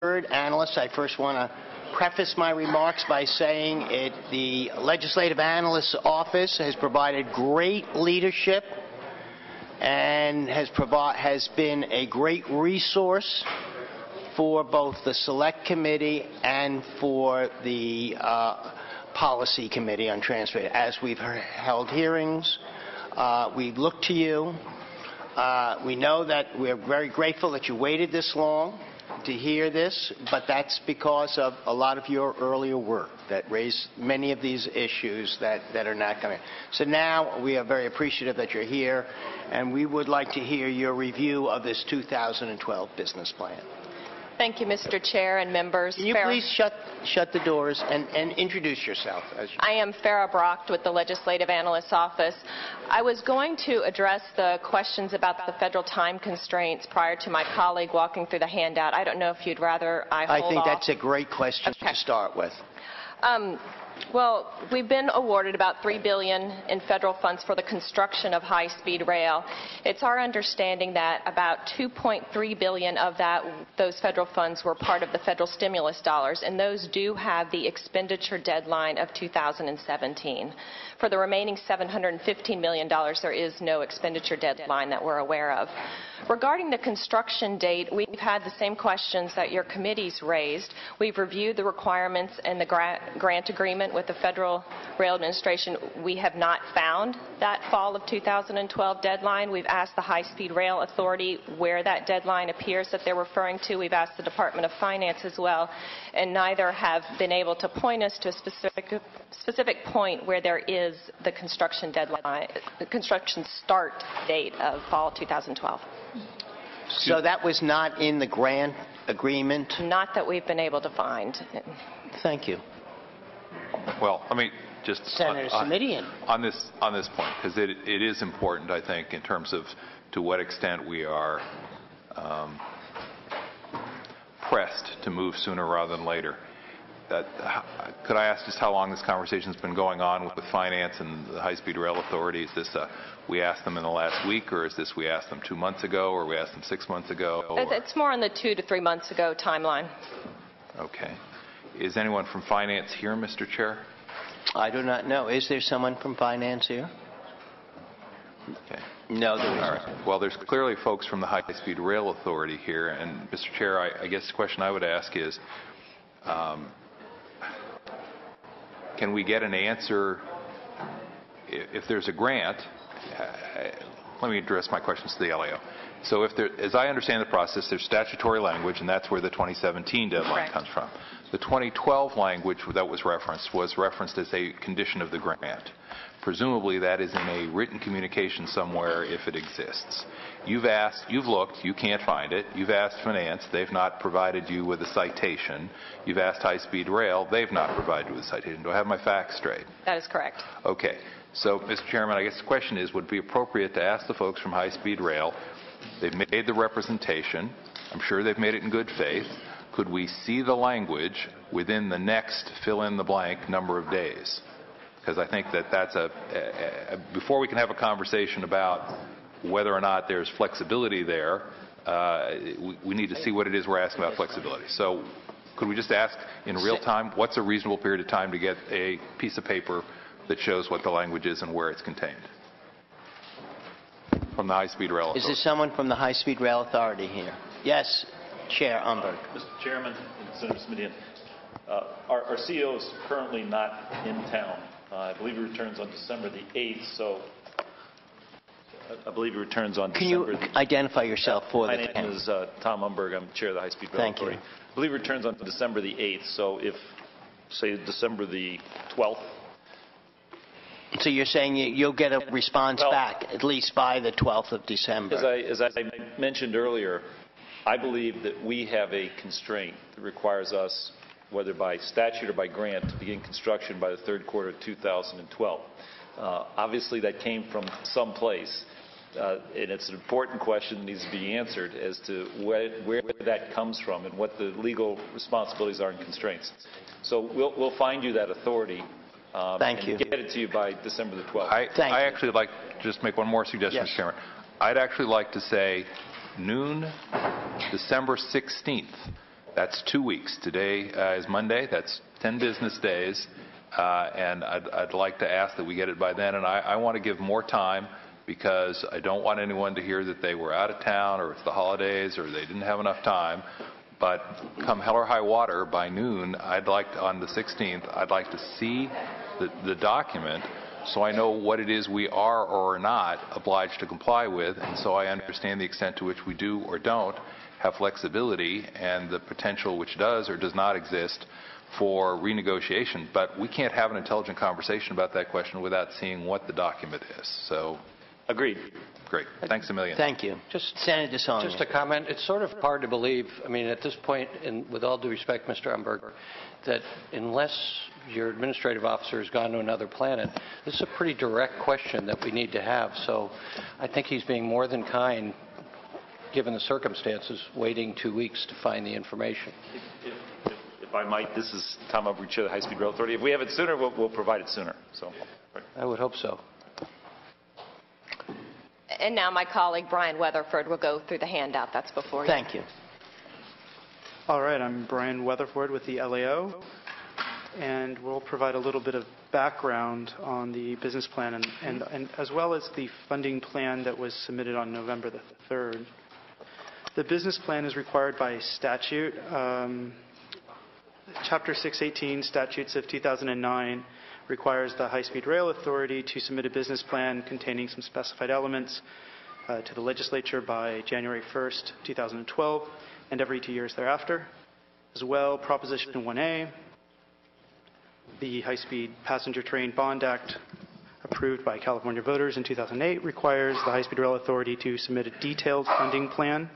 analyst. I first want to preface my remarks by saying the Legislative Analyst's Office has provided great leadership and has been a great resource for both the Select Committee and for the Policy Committee on Transportation. As we've held hearings, we look to you. We know that we're very grateful that you waited this long to hear this, but that's because of a lot of your earlier work that raised many of these issues that are not coming. So now we are very appreciative that you're here, and we would like to hear your review of this 2012 business plan. Thank you, Mr. Chair and members. Can you please shut the doors and introduce yourself? I am Farah Brocht with the Legislative Analyst's Office. I was going to address the questions about the federal time constraints prior to my colleague walking through the handout. I don't know if you'd rather I hold off. I think off. That's a great question to start with. Well, we've been awarded about $3 billion in federal funds for the construction of high-speed rail. It's our understanding that about $2.3 billion of those federal funds were part of the federal stimulus dollars, and those do have the expenditure deadline of 2017. For the remaining $715 million, there is no expenditure deadline that we're aware of. Regarding the construction date, we've had the same questions that your committees raised. We've reviewed the requirements in the grant agreement with the Federal Rail Administration. We have not found that fall of 2012 deadline. We've asked the High-Speed Rail Authority where that deadline appears that they're referring to. We've asked the Department of Finance as well, and neither have been able to point us to a specific point where there is the construction deadline, the construction start date of fall 2012. So that was not in the grant agreement? Not that we've been able to find. Thank you. Well, let me just Senator Simitian. on this point, because it is important, I think, in terms of to what extent we are pressed to move sooner rather than later. Could I ask just how long this conversation has been going on with finance and the High-Speed Rail Authority? Is this we asked them in the last week, or is this we asked them 2 months ago, or we asked them 6 months ago? It's more on the 2 to 3 months ago timeline. Okay. Is anyone from finance here, Mr. Chair? I do not know. Is there someone from finance here? Okay. No, there isn't. All right. Well, there's clearly folks from the High-Speed Rail Authority here, and Mr. Chair, I guess the question I would ask is, can we get an answer if there's a grant? Let me address my questions to the LAO. So as I understand the process, there's statutory language, and that's where the 2017 deadline comes from. The 2012 language that was referenced as a condition of the grant. Presumably that is in a written communication somewhere if it exists. You've looked, you can't find it. You've asked finance, they've not provided you with a citation. You've asked High-Speed Rail, they've not provided you with a citation. Do I have my facts straight? That is correct. Okay. So, Mr. Chairman, I guess the question is, would it be appropriate to ask the folks from High-Speed Rail, they've made the representation, I'm sure they've made it in good faith, could we see the language within the next fill-in-the-blank number of days? Because I think that's before we can have a conversation about whether or not there's flexibility there, we need to see what it is we're asking about flexibility. So could we just ask in real time, what's a reasonable period of time to get a piece of paper that shows what the language is and where it's contained? From the High-Speed Rail Authority. Is there someone from the High-Speed Rail Authority here? Yes, Chair Umberg. Mr. Chairman and Senator Simitian, our CEO is currently not in town. I believe he returns on December the 8th, so I believe he returns on December. Can you identify yourself for the My name is Tom Umberg. I'm chair of the High-Speed Rail Authority. I believe he returns on December the 8th, so if, say, December the 12th. So you're saying you'll get a response back at least by the 12th of December? As I mentioned earlier, I believe that we have a constraint that requires us, whether by statute or by grant, to begin construction by the third quarter of 2012. Obviously, that came from someplace, and it's an important question that needs to be answered as to where that comes from and what the legal responsibilities are and constraints. So we'll find you that authority Thank you. And get it to you by December the 12th. I actually would like to just make one more suggestion, Mr. Chairman. I'd actually like to say noon, December 16th, That's 2 weeks. Today is Monday. That's 10 business days. And I'd like to ask that we get it by then. And I want to give more time because I don't want anyone to hear that they were out of town or it's the holidays or they didn't have enough time. But come hell or high water, by noon, on the 16th, I'd like to see the document so I know what it is we are or are not obliged to comply with, and so I understand the extent to which we do or don't have flexibility and the potential which does or does not exist for renegotiation. But we can't have an intelligent conversation about that question without seeing what the document is. So, Agreed. Great. Thanks a million. Thank you. Senator DeSantis. Just a comment. It's sort of hard to believe, I mean, at this point, and with all due respect, Mr. Umberger, that unless your administrative officer has gone to another planet, this is a pretty direct question that we need to have. So I think he's being more than kind, given the circumstances, waiting 2 weeks to find the information. If I might, this is Tom Umberger, Chair of the High Speed Rail Authority. If we have it sooner, we'll provide it sooner. So, right. I would hope so. And now my colleague Brian Weatherford will go through the handout that's before you. Thank you. All right, I'm Brian Weatherford with the LAO, and we'll provide a little bit of background on the business plan and as well as the funding plan that was submitted on November the 3rd. The business plan is required by statute. Chapter 618, Statutes of 2009, requires the High Speed Rail Authority to submit a business plan containing some specified elements to the legislature by January 1st, 2012, and every 2 years thereafter. As well, Proposition 1A, the High Speed Passenger Train Bond Act, approved by California voters in 2008, requires the High Speed Rail Authority to submit a detailed funding plan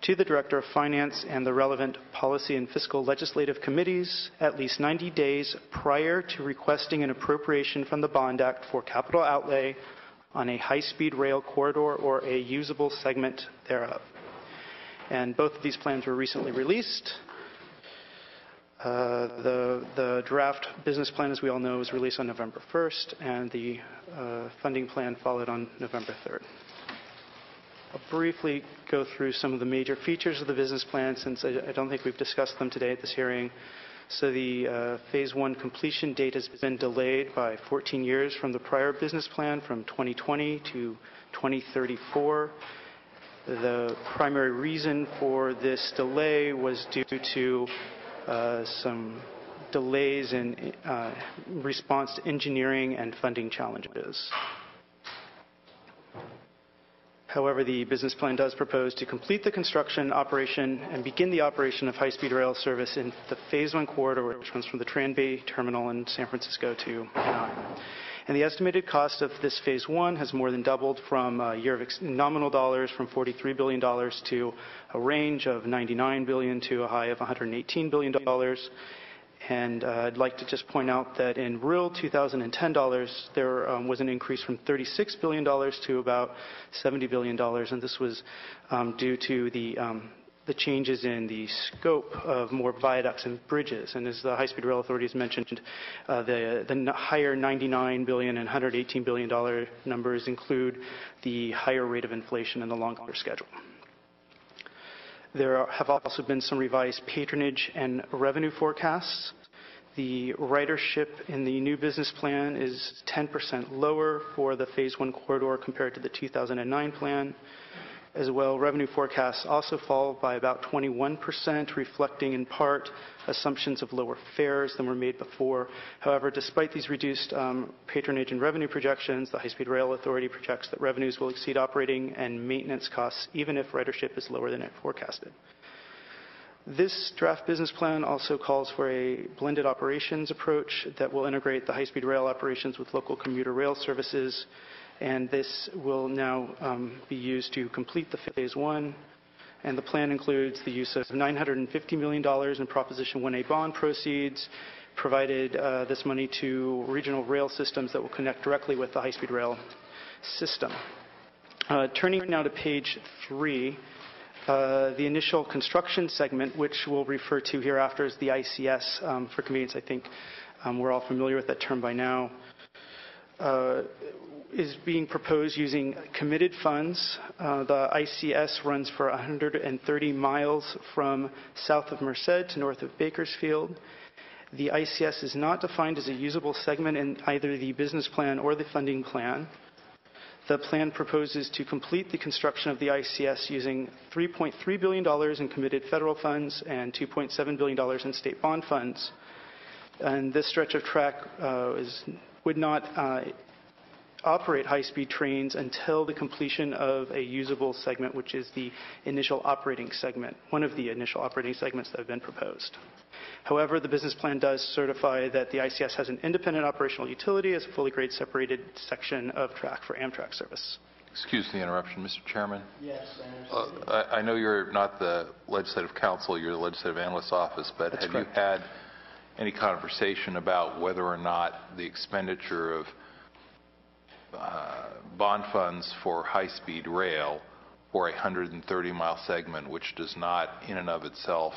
to the Director of Finance and the relevant policy and fiscal legislative committees at least 90 days prior to requesting an appropriation from the Bond Act for capital outlay on a high-speed rail corridor or a usable segment thereof. And both of these plans were recently released. The draft business plan, as we all know, was released on November 1st, and the funding plan followed on November 3rd. I'll briefly go through some of the major features of the business plan, since I don't think we've discussed them today at this hearing. So the Phase 1 completion date has been delayed by 14 years from the prior business plan, from 2020 to 2034. The primary reason for this delay was due to some delays in response to engineering and funding challenges. However, the business plan does propose to complete the construction operation and begin the operation of high-speed rail service in the Phase 1 corridor, which runs from the Tranby Terminal in San Francisco to Anaheim. And the estimated cost of this Phase 1 has more than doubled from a year of nominal dollars from $43 billion to a range of $99 billion to a high of $118 billion. And I'd like to just point out that in real 2010 dollars, there was an increase from $36 billion to about $70 billion, and this was due to the changes in the scope of more viaducts and bridges. And as the High Speed Rail Authority has mentioned, the higher $99 billion and $118 billion numbers include the higher rate of inflation and the longer schedule. There have also been some revised patronage and revenue forecasts. The ridership in the new business plan is 10% lower for the Phase 1 corridor compared to the 2009 plan. As well, revenue forecasts also fall by about 21%, reflecting in part assumptions of lower fares than were made before. However, despite these reduced patronage and revenue projections, the High Speed Rail Authority projects that revenues will exceed operating and maintenance costs, even if ridership is lower than it forecasted. This draft business plan also calls for a blended operations approach that will integrate the high-speed rail operations with local commuter rail services, and this will now be used to complete the Phase 1. And the plan includes the use of $950 million in Proposition 1A bond proceeds, provided this money to regional rail systems that will connect directly with the high-speed rail system. Turning now to page 3, the initial construction segment, which we'll refer to hereafter as the ICS for convenience. I think we're all familiar with that term by now. is being proposed using committed funds. The ICS runs for 130 miles from south of Merced to north of Bakersfield. The ICS is not defined as a usable segment in either the business plan or the funding plan. The plan proposes to complete the construction of the ICS using $3.3 billion in committed federal funds and $2.7 billion in state bond funds. And this stretch of track would not operate high-speed trains until the completion of a usable segment, which is the initial operating segment, one of the initial operating segments that have been proposed. However, the business plan does certify that the ICS has an independent operational utility as a fully grade separated section of track for Amtrak service. Excuse the interruption, Mr. Chairman. Yes, I know you're not the legislative counsel, you're the legislative analyst's office, but That's have correct. you had any conversation about whether or not the expenditure of bond funds for high-speed rail for a 130-mile segment, which does not in and of itself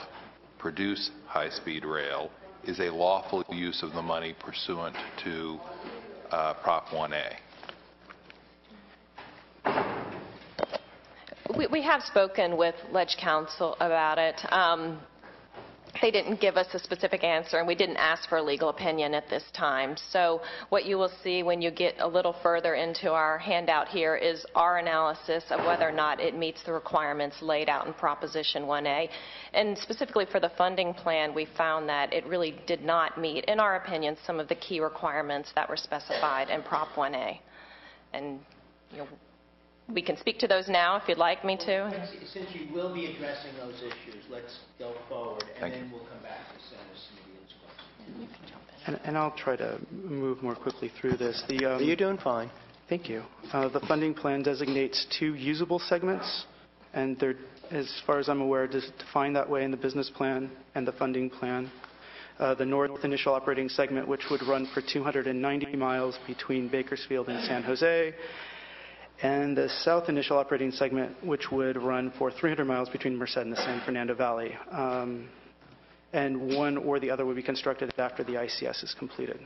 produce high-speed rail, is a lawful use of the money pursuant to Prop 1A? We have spoken with Ledge Counsel about it. They didn't give us a specific answer, and we didn't ask for a legal opinion at this time. So what you will see when you get a little further into our handout here is our analysis of whether or not it meets the requirements laid out in Proposition 1A. And specifically for the funding plan, we found that it really did not meet, in our opinion, some of the key requirements that were specified in Prop 1A. And we can speak to those now if you'd like me to. Since you will be addressing those issues, let's go forward, and then we'll come back to Senator Smedion's question. And I'll try to move more quickly through this. You're doing fine. Thank you. The funding plan designates 2 usable segments, and they're, as far as I'm aware, defined that way in the business plan and the funding plan. The north initial operating segment, which would run for 290 miles between Bakersfield and San Jose, and the south initial operating segment, which would run for 300 miles between Merced and the San Fernando Valley. And one or the other would be constructed after the ICS is completed.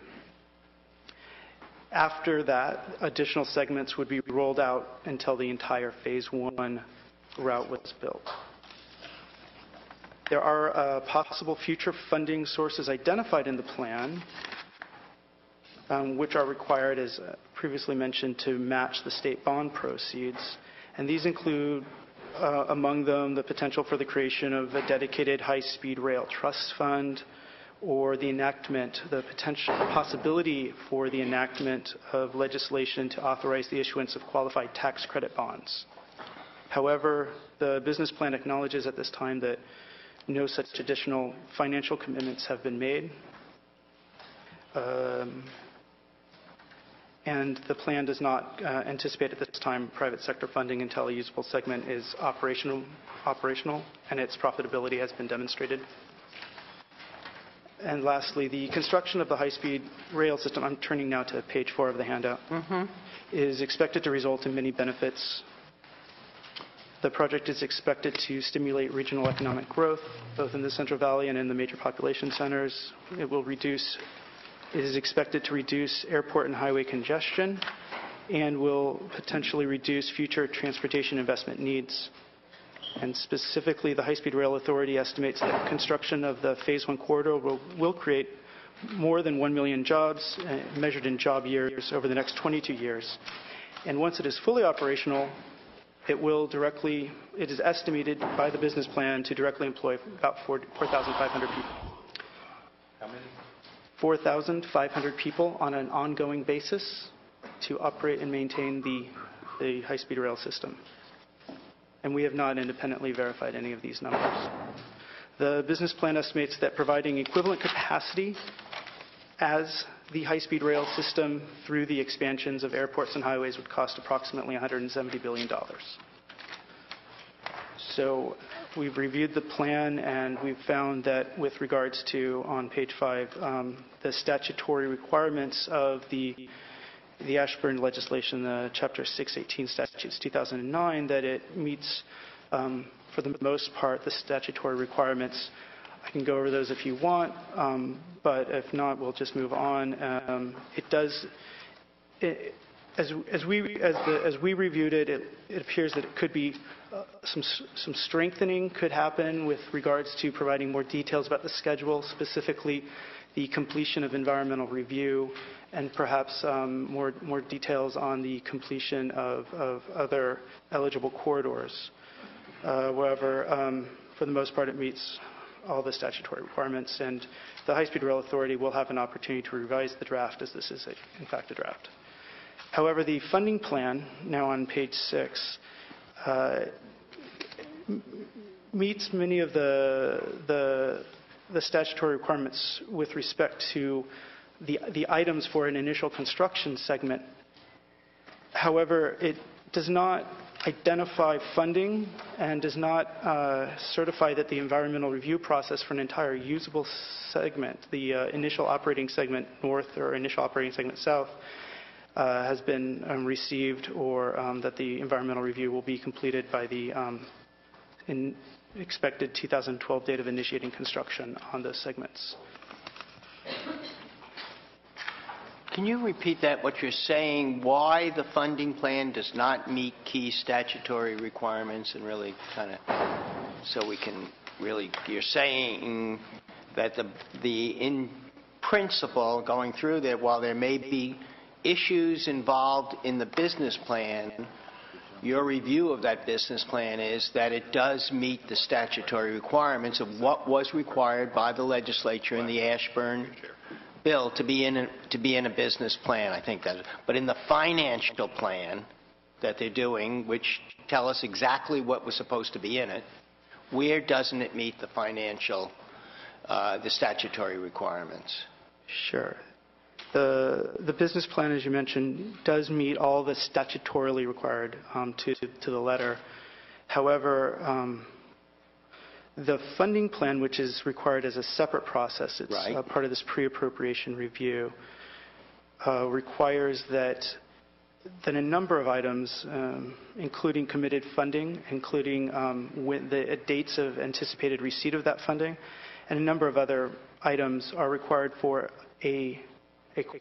After that, additional segments would be rolled out until the entire Phase 1 route was built. There are possible future funding sources identified in the plan, which are required, as previously mentioned, to match the state bond proceeds. And these include, among them, the potential for the creation of a dedicated high-speed rail trust fund, or the possibility for the enactment of legislation to authorize the issuance of qualified tax credit bonds. However, the business plan acknowledges at this time that no such additional financial commitments have been made. And the plan does not anticipate at this time private sector funding until a usable segment is operational and its profitability has been demonstrated. And lastly, the construction of the high-speed rail system, I'm turning now to page 4 of the handout, is expected to result in many benefits. The project is expected to stimulate regional economic growth, both in the Central Valley and in the major population centers. It is expected to reduce airport and highway congestion and will potentially reduce future transportation investment needs. And specifically, the High-Speed Rail Authority estimates that construction of the Phase 1 corridor will create more than 1 million jobs, measured in job years, over the next 22 years. And once it is fully operational, it is estimated by the business plan to directly employ about 4,500 people. How many? 4,500 people on an ongoing basis to operate and maintain the high-speed rail system. And we have not independently verified any of these numbers. The business plan estimates that providing equivalent capacity as the high-speed rail system through the expansions of airports and highways would cost approximately $170 billion. So we've reviewed the plan, and we've found that with regards to, on page 5, the statutory requirements of the Ashburn legislation, the Chapter 618 Statutes 2009, that it meets, for the most part, the statutory requirements. I can go over those if you want, but if not, we'll just move on. as we reviewed it, it appears that it could be some strengthening could happen with regards to providing more details about the schedule, specifically the completion of environmental review, and perhaps more details on the completion of other eligible corridors. However, for the most part, it meets all the statutory requirements, and the High-Speed Rail Authority will have an opportunity to revise the draft, as this is, in fact, a draft. However, the funding plan, now on page 6, meets many of the statutory requirements with respect to the items for an initial construction segment. However, it does not identify funding and does not certify that the environmental review process for an entire usable segment, the initial operating segment north or initial operating segment south, has been received, or that the environmental review will be completed by the expected 2012 date of initiating construction on those segments. Can you repeat that, what you're saying, why the funding plan does not meet key statutory requirements, and really kind of, so we can really, you're saying that in principle, going through there, while there may be issues involved in the business plan, your review of that business plan is that it does meet the statutory requirements of what was required by the legislature in the Ashburn bill to be in a business plan. I think that, but in the financial plan that they're doing, which tell us exactly what was supposed to be in it, where doesn't it meet the financial, the statutory requirements? Sure. The business plan, as you mentioned, does meet all the statutorily required to the letter. However, the funding plan, which is required as a separate process, it's right. Part of this pre-appropriation review, requires that a number of items, including committed funding, including the dates of anticipated receipt of that funding, and a number of other items are required for a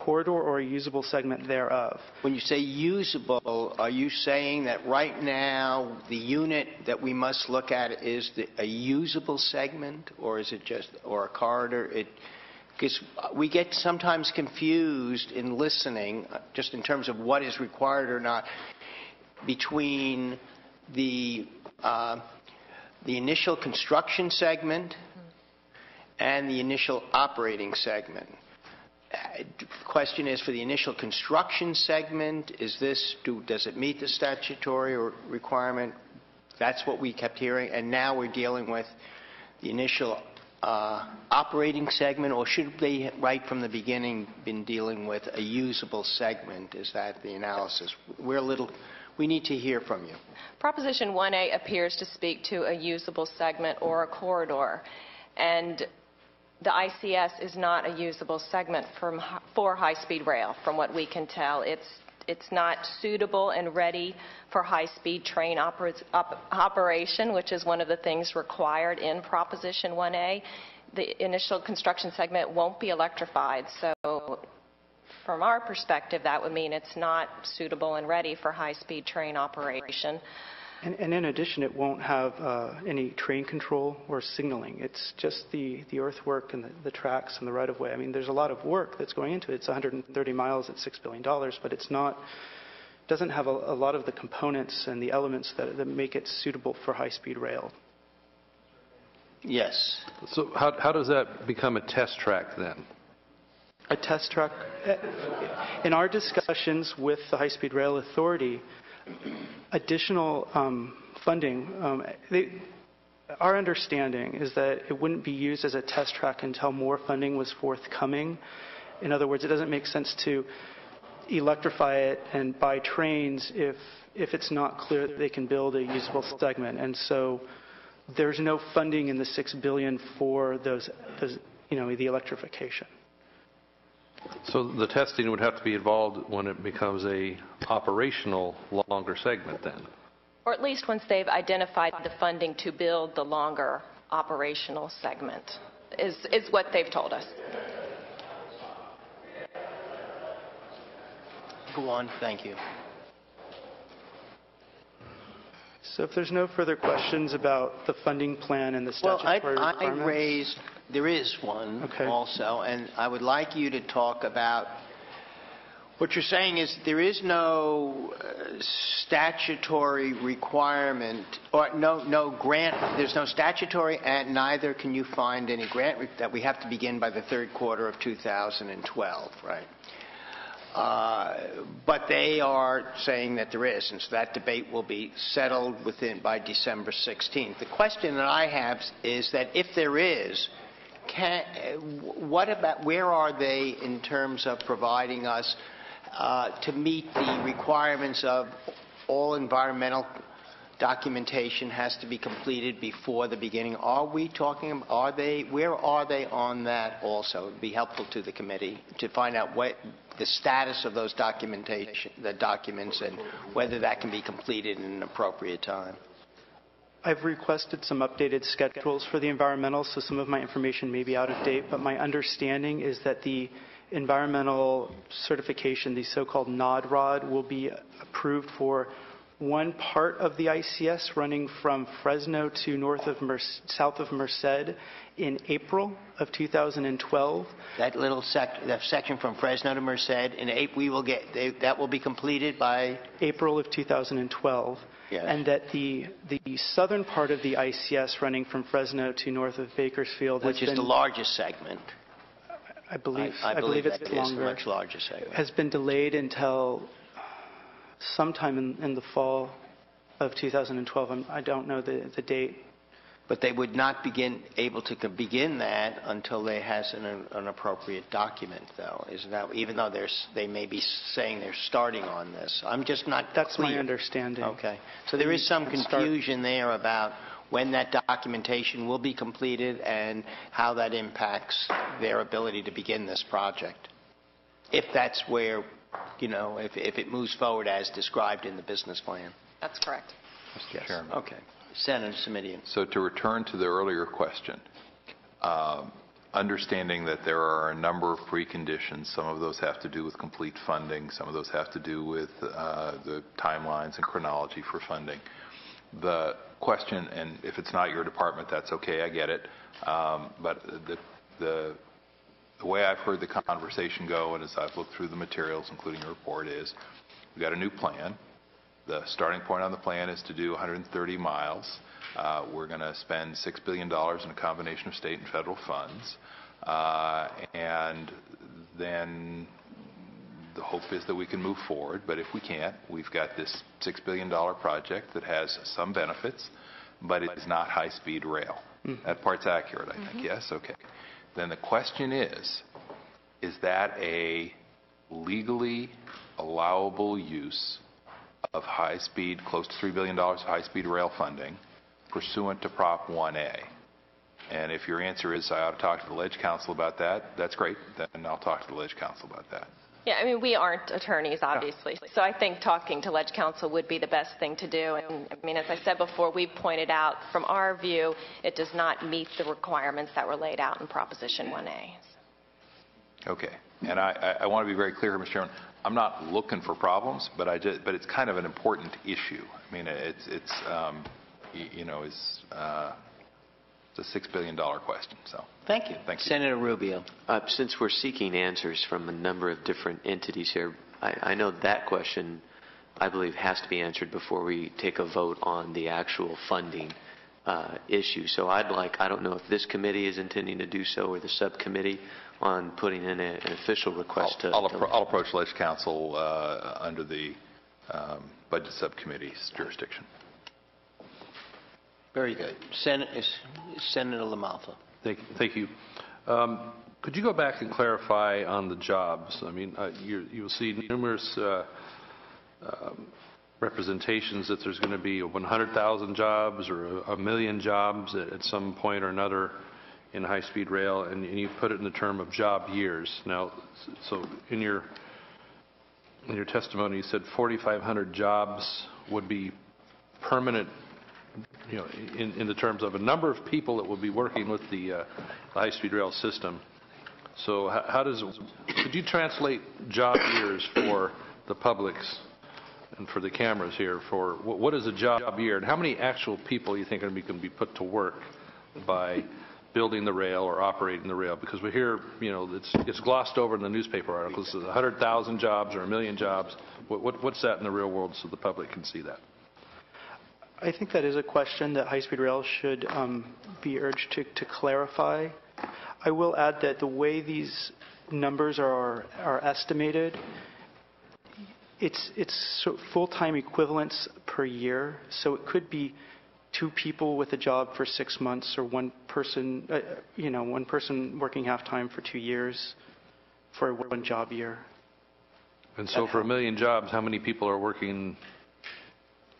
corridor or a usable segment thereof. When you say usable, are you saying that right now the unit that we must look at is a usable segment, or is it just, or a corridor? Because we get sometimes confused in listening, just in terms of what is required or not, between the initial construction segment and the initial operating segment. The question is, for the initial construction segment, does it meet the statutory requirement? That's what we kept hearing, and now we're dealing with the initial operating segment, or should they, right from the beginning, been dealing with a usable segment? Is that the analysis? We need to hear from you. Proposition 1A appears to speak to a usable segment or a corridor, and the ICS is not a usable segment for high-speed rail, from what we can tell. It's not suitable and ready for high-speed train operation, which is one of the things required in Proposition 1A. The initial construction segment won't be electrified, so from our perspective, that would mean it's not suitable and ready for high-speed train operation. And in addition, it won't have any train control or signaling. It's just the earthwork and the tracks and the right-of-way. I mean, there's a lot of work that's going into it. It's 130 miles at $6 billion, but it's not, doesn't have a lot of the components and the elements that make it suitable for high-speed rail. Yes. So how does that become a test track then? A test track? In our discussions with the High-Speed Rail Authority, additional funding, our understanding is that it wouldn't be used as a test track until more funding was forthcoming. In other words, it doesn't make sense to electrify it and buy trains if it's not clear that they can build a usable segment. And so there's no funding in the $6 billion for those the electrification. So the testing would have to be involved when it becomes a operational longer segment then? Or at least once they've identified the funding to build the longer operational segment, is what they've told us. for one. Thank you. So if there's no further questions about the funding plan and the Well, statutory I requirements. there is one Okay. also, and I would like you to talk about, what you're saying is there is no statutory requirement, or no grant, there's no statutory, and neither can you find any grant that we have to begin by the third quarter of 2012, right? But they are saying that there is, and so that debate will be settled by December 16th. The question that I have is that if there is, where are they in terms of providing us to meet the requirements of all environmental documentation has to be completed before the beginning? Are we talking, where are they on that also? It would be helpful to the committee to find out what the status of those the documents, and whether that can be completed in an appropriate time. I've requested some updated schedules for the environmental, so some of my information may be out of date, but my understanding is that the environmental certification, the so-called NOD-ROD, will be approved for one part of the ICS running from Fresno to south of Merced in April of 2012. That little that section from Fresno to Merced, in April, that will be completed by April of 2012. Yes. And that the southern part of the ICS running from Fresno to north of Bakersfield, which is the largest segment. I believe that it's is longer. the much larger segment. Has been delayed until sometime in the fall of 2012. I don't know the date. But they would not able to begin that until they has an appropriate document, though. Isn't that, even though they may be saying they're starting on this? I'm just not That's clear. my understanding. Okay. So there is some confusion there about when that documentation will be completed and how that impacts their ability to begin this project. If that's where, if it moves forward as described in the business plan. That's correct. Mr. Chairman. Okay. Senator Simitian. So to return to the earlier question, understanding that there are a number of preconditions, some of those have to do with complete funding, some of those have to do with the timelines and chronology for funding. The question, and if it's not your department, that's okay, I get it, but the way I've heard the conversation go, and as I've looked through the materials, including your report, is we've got a new plan. The starting point on the plan is to do 130 miles. We're going to spend $6 billion in a combination of state and federal funds. And then the hope is that we can move forward. But if we can't, we've got this $6 billion project that has some benefits, but it is not high-speed rail. That part's accurate, I think. Yes? Okay. Then the question is that a legally allowable use of high-speed, close to $3 billion of high-speed rail funding pursuant to Prop 1A? And if your answer is I ought to talk to the Ledge Council about that, that's great. Then I'll talk to the Ledge Council about that. Yeah, I mean, we aren't attorneys, obviously. So I think talking to Ledge Council would be the best thing to do. And I mean, as I said before, we've pointed out, from our view, it does not meet the requirements that were laid out in Proposition 1A. Okay. And I want to be very clear here, Mr. Chairman. I'm not looking for problems, but it's kind of an important issue. I mean, it's a $6 billion question. So Thank you. Thank you. Senator Rubio. Since we're seeking answers from a number of different entities here, I know that question, I believe, has to be answered before we take a vote on the actual funding issue. So I don't know if this committee is intending to do so or the subcommittee on putting in an official request to... I'll approach Ledge Council under the Budget Subcommittee's jurisdiction. Very good. Senator LaMalfa. Thank you. Could you go back and clarify on the jobs? I mean, you'll see numerous representations that there's going to be 100,000 jobs or 1 million jobs at some point or another in high-speed rail, and you put it in the term of job years. Now, so in your testimony, you said 4,500 jobs would be permanent, in the terms of a number of people that will be working with the high-speed rail system. So could you translate job years for the public's and for the cameras here for what is a job year and how many actual people you think are going to be put to work by building the rail or operating the rail? Because we hear, you know, it's glossed over in the newspaper articles. 100,000 jobs or 1 million jobs. What's that in the real world so the public can see that? I think that is a question that high-speed rail should be urged to clarify. I will add that the way these numbers are estimated, it's full-time equivalents per year, so it could be 2 people with a job for 6 months, or one person working half-time for 2 years for 1 job year. And so for 1 million jobs, how many people are working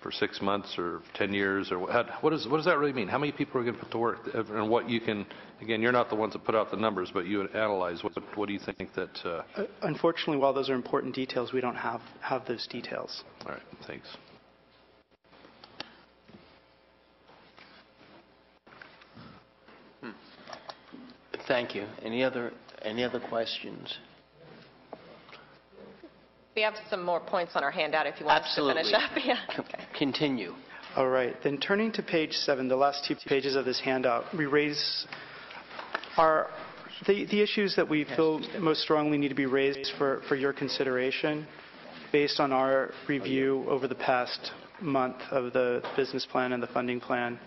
for 6 months or 10 years? Or what does that really mean? How many people are going to put to work? And what you can, again, you're not the ones that put out the numbers, but you would analyze. What do you think that? Unfortunately, while those are important details, we don't have those details. All right, thanks. Thank you. Any other questions? We have some more points on our handout if you want us to finish up. Yeah. Okay. Continue. All right. Then turning to page 7, the last 2 pages of this handout, we raise the issues that we feel most strongly need to be raised for your consideration based on our review over the past month of the business plan and the funding plan.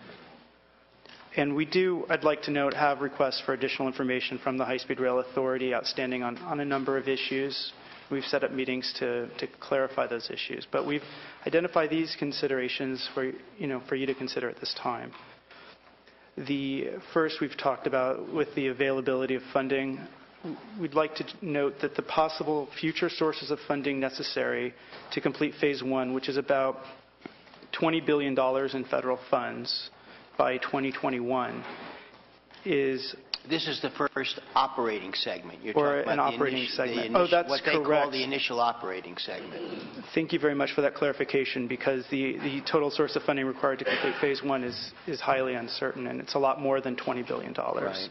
And we do, I'd like to note, have requests for additional information from the High-Speed Rail Authority outstanding on a number of issues. We've set up meetings to clarify those issues. But we've identified these considerations for you to consider at this time. The first we've talked about with the availability of funding. We'd like to note that the possible future sources of funding necessary to complete Phase 1, which is about $20 billion in federal funds by 2021, is... This is the first operating segment. You're or talking an about operating segment. what That's they correct. call the initial operating segment. Thank you very much for that clarification, because the total source of funding required to complete Phase 1 is highly uncertain, and it's a lot more than $20 billion. Right.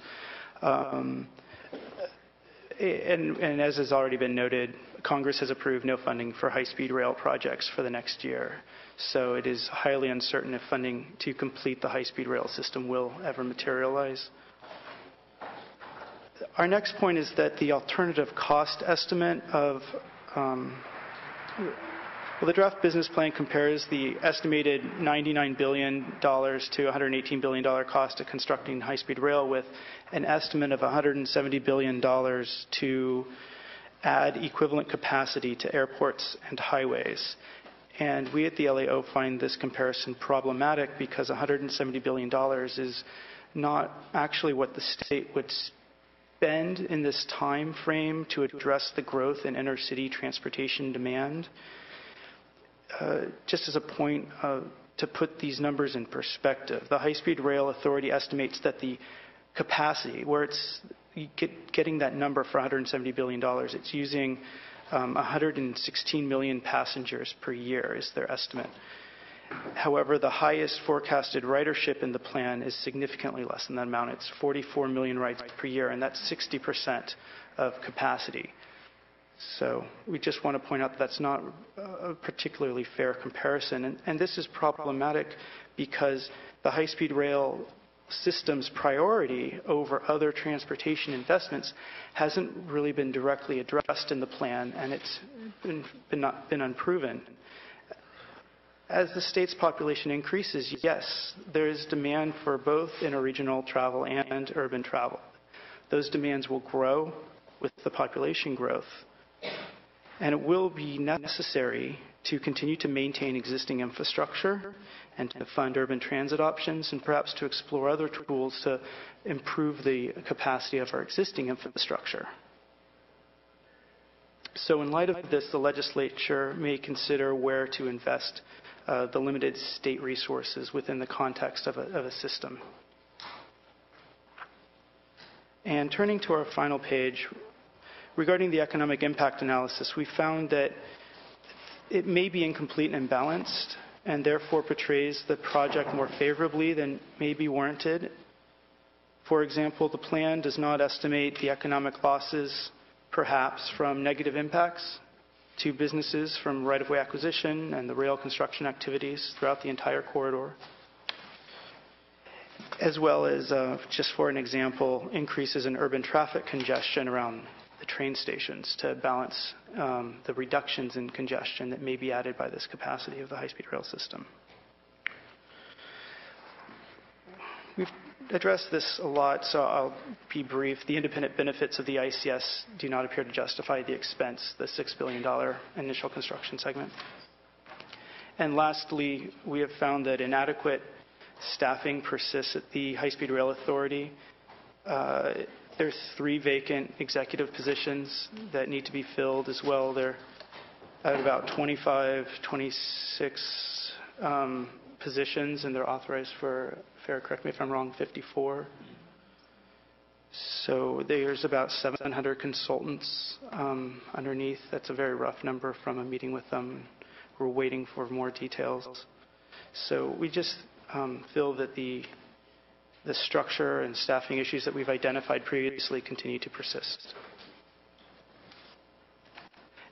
And as has already been noted, Congress has approved no funding for high-speed rail projects for the next year. So it is highly uncertain if funding to complete the high-speed rail system will ever materialize. Our next point is that the alternative cost estimate of, the draft business plan compares the estimated $99 billion to $118 billion cost of constructing high-speed rail with an estimate of $170 billion to add equivalent capacity to airports and highways. And we at the LAO find this comparison problematic because $170 billion is not actually what the state would spend in this time frame to address the growth in inner-city transportation demand. Just as a point to put these numbers in perspective, the High-Speed Rail Authority estimates that the capacity, where it's getting that number for $170 billion, it's using 116 million passengers per year is their estimate. However, the highest forecasted ridership in the plan is significantly less than that amount. It's 44 million rides per year, and that's 60% of capacity. So we just want to point out that that's not a particularly fair comparison. And this is problematic because the high-speed rail system's priority over other transportation investments hasn't really been directly addressed in the plan, and it's been unproven. As the state's population increases, yes, there is demand for both interregional travel and urban travel. Those demands will grow with the population growth, and it will be necessary to continue to maintain existing infrastructure and to fund urban transit options and perhaps to explore other tools to improve the capacity of our existing infrastructure. So in light of this, the legislature may consider where to invest the limited state resources within the context of a system. And turning to our final page, regarding the economic impact analysis, we found that it may be incomplete and imbalanced, and therefore portrays the project more favorably than may be warranted. For example, the plan does not estimate the economic losses, perhaps, from negative impacts to businesses from right-of-way acquisition and the rail construction activities throughout the entire corridor, as well as, just for an example, increases in urban traffic congestion around the train stations to balance the reductions in congestion that may be added by this capacity of the high-speed rail system. We've addressed this a lot, so I'll be brief. The independent benefits of the ICS do not appear to justify the expense, the $6 billion initial construction segment. And lastly, we have found that inadequate staffing persists at the High-Speed Rail Authority. There's 3 vacant executive positions that need to be filled as well. They're at about 25, 26 positions, and they're authorized for, correct me if I'm wrong, 54. So there's about 700 consultants underneath. That's a very rough number from a meeting with them. We're waiting for more details. So we just feel that the structure and staffing issues that we've identified previously continue to persist.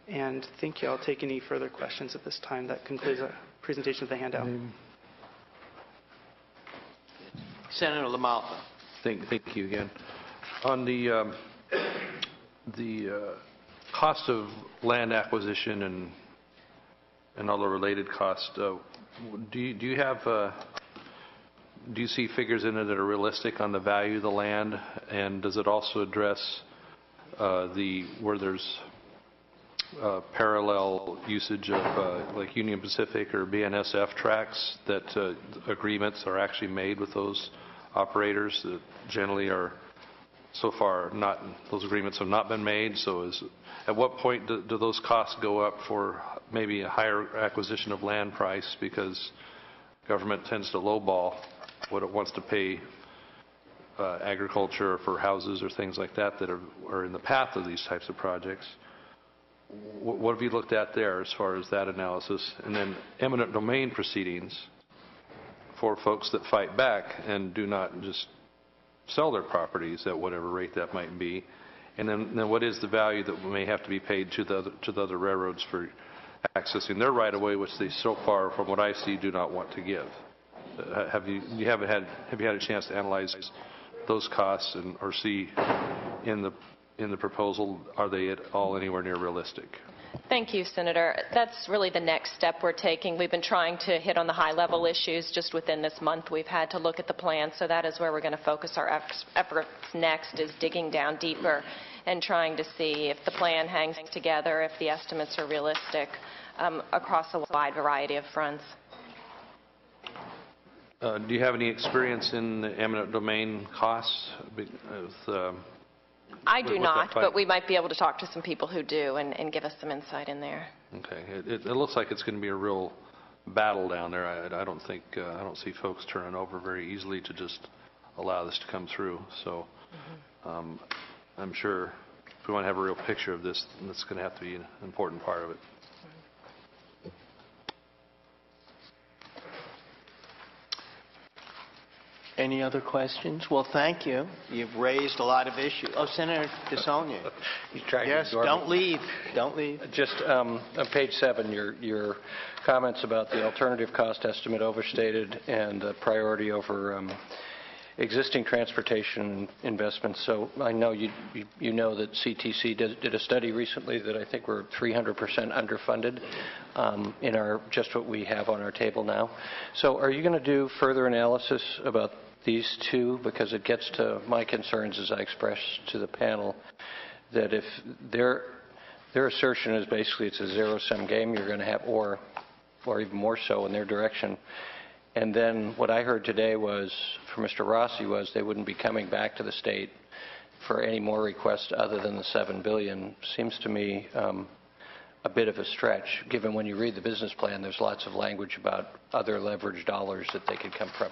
And thank you. I'll take any further questions at this time. That concludes our presentation of the handout. Senator LaMalfa. Thank you again. On the cost of land acquisition and all the related costs, do you see figures in it that are realistic on the value of the land, and does it also address where there's parallel usage of like Union Pacific or BNSF tracks, that agreements are actually made with those operators that generally are so far not, those agreements have not been made? So at what point do those costs go up for maybe a higher acquisition of land price, because government tends to lowball what it wants to pay agriculture for houses or things like that that are in the path of these types of projects? What have you looked at there as far as that analysis? And then eminent domain proceedings for folks that fight back and do not just sell their properties at whatever rate that might be. And then what is the value that may have to be paid to the other railroads for accessing their right-of-way, which they so far, from what I see, do not want to give? Have you had a chance to analyze those costs or see in the proposal, are they at all anywhere near realistic? Thank you, Senator. That's really the next step we're taking. We've been trying to hit on the high-level issues just within this month. We've had to look at the plan, so that is where we're going to focus our efforts next, is digging down deeper and trying to see if the plan hangs together, if the estimates are realistic across a wide variety of fronts. Do you have any experience in the eminent domain costs? I do not, but we might be able to talk to some people who do and give us some insight in there. Okay. It looks like it's going to be a real battle down there. I don't see folks turning over very easily to just allow this to come through. So I'm sure if we want to have a real picture of this, that's going to have to be an important part of it. Any other questions? Well, thank you. You've raised a lot of issues. Oh, Senator DeSonia. He's trying yes, to don't leave. Don't leave. Just on page 7, your comments about the alternative cost estimate overstated and priority over existing transportation investments. So I know you know that CTC did a study recently that I think we're 300% underfunded in our just what we have on our table now. So are you going to do further analysis about these two? Because it gets to my concerns, as I expressed to the panel, that if their assertion is basically it's a zero-sum game you're going to have, or even more so in their direction. And then what I heard today was, from Mr. Rossi, was they wouldn't be coming back to the state for any more requests other than the $7 billion. Seems to me a bit of a stretch, given when you read the business plan, there's lots of language about other leverage dollars that they could come from.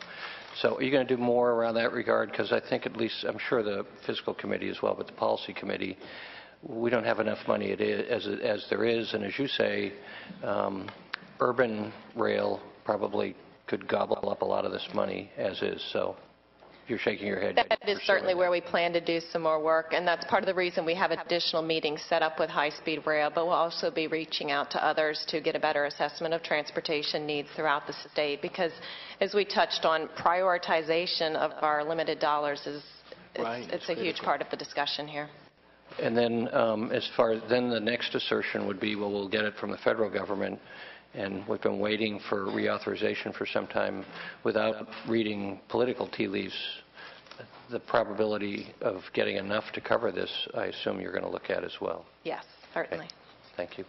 So are you going to do more around that regard? Because I think at least, I'm sure the fiscal committee as well, but the policy committee, we don't have enough money as there is. And as you say, urban rail probably could gobble up a lot of this money as is. So you're shaking your head. That is certainly where we plan to do some more work, and that's part of the reason we have additional meetings set up with high-speed rail, but we'll also be reaching out to others to get a better assessment of transportation needs throughout the state, because as we touched on, prioritization of our limited dollars is it's a huge part of the discussion here. And then as far as then the next assertion would be, well, we'll get it from the federal government, and we've been waiting for reauthorization for some time without reading political tea leaves. The probability of getting enough to cover this, I assume you're going to look at as well. Yes, certainly. Okay. Thank you.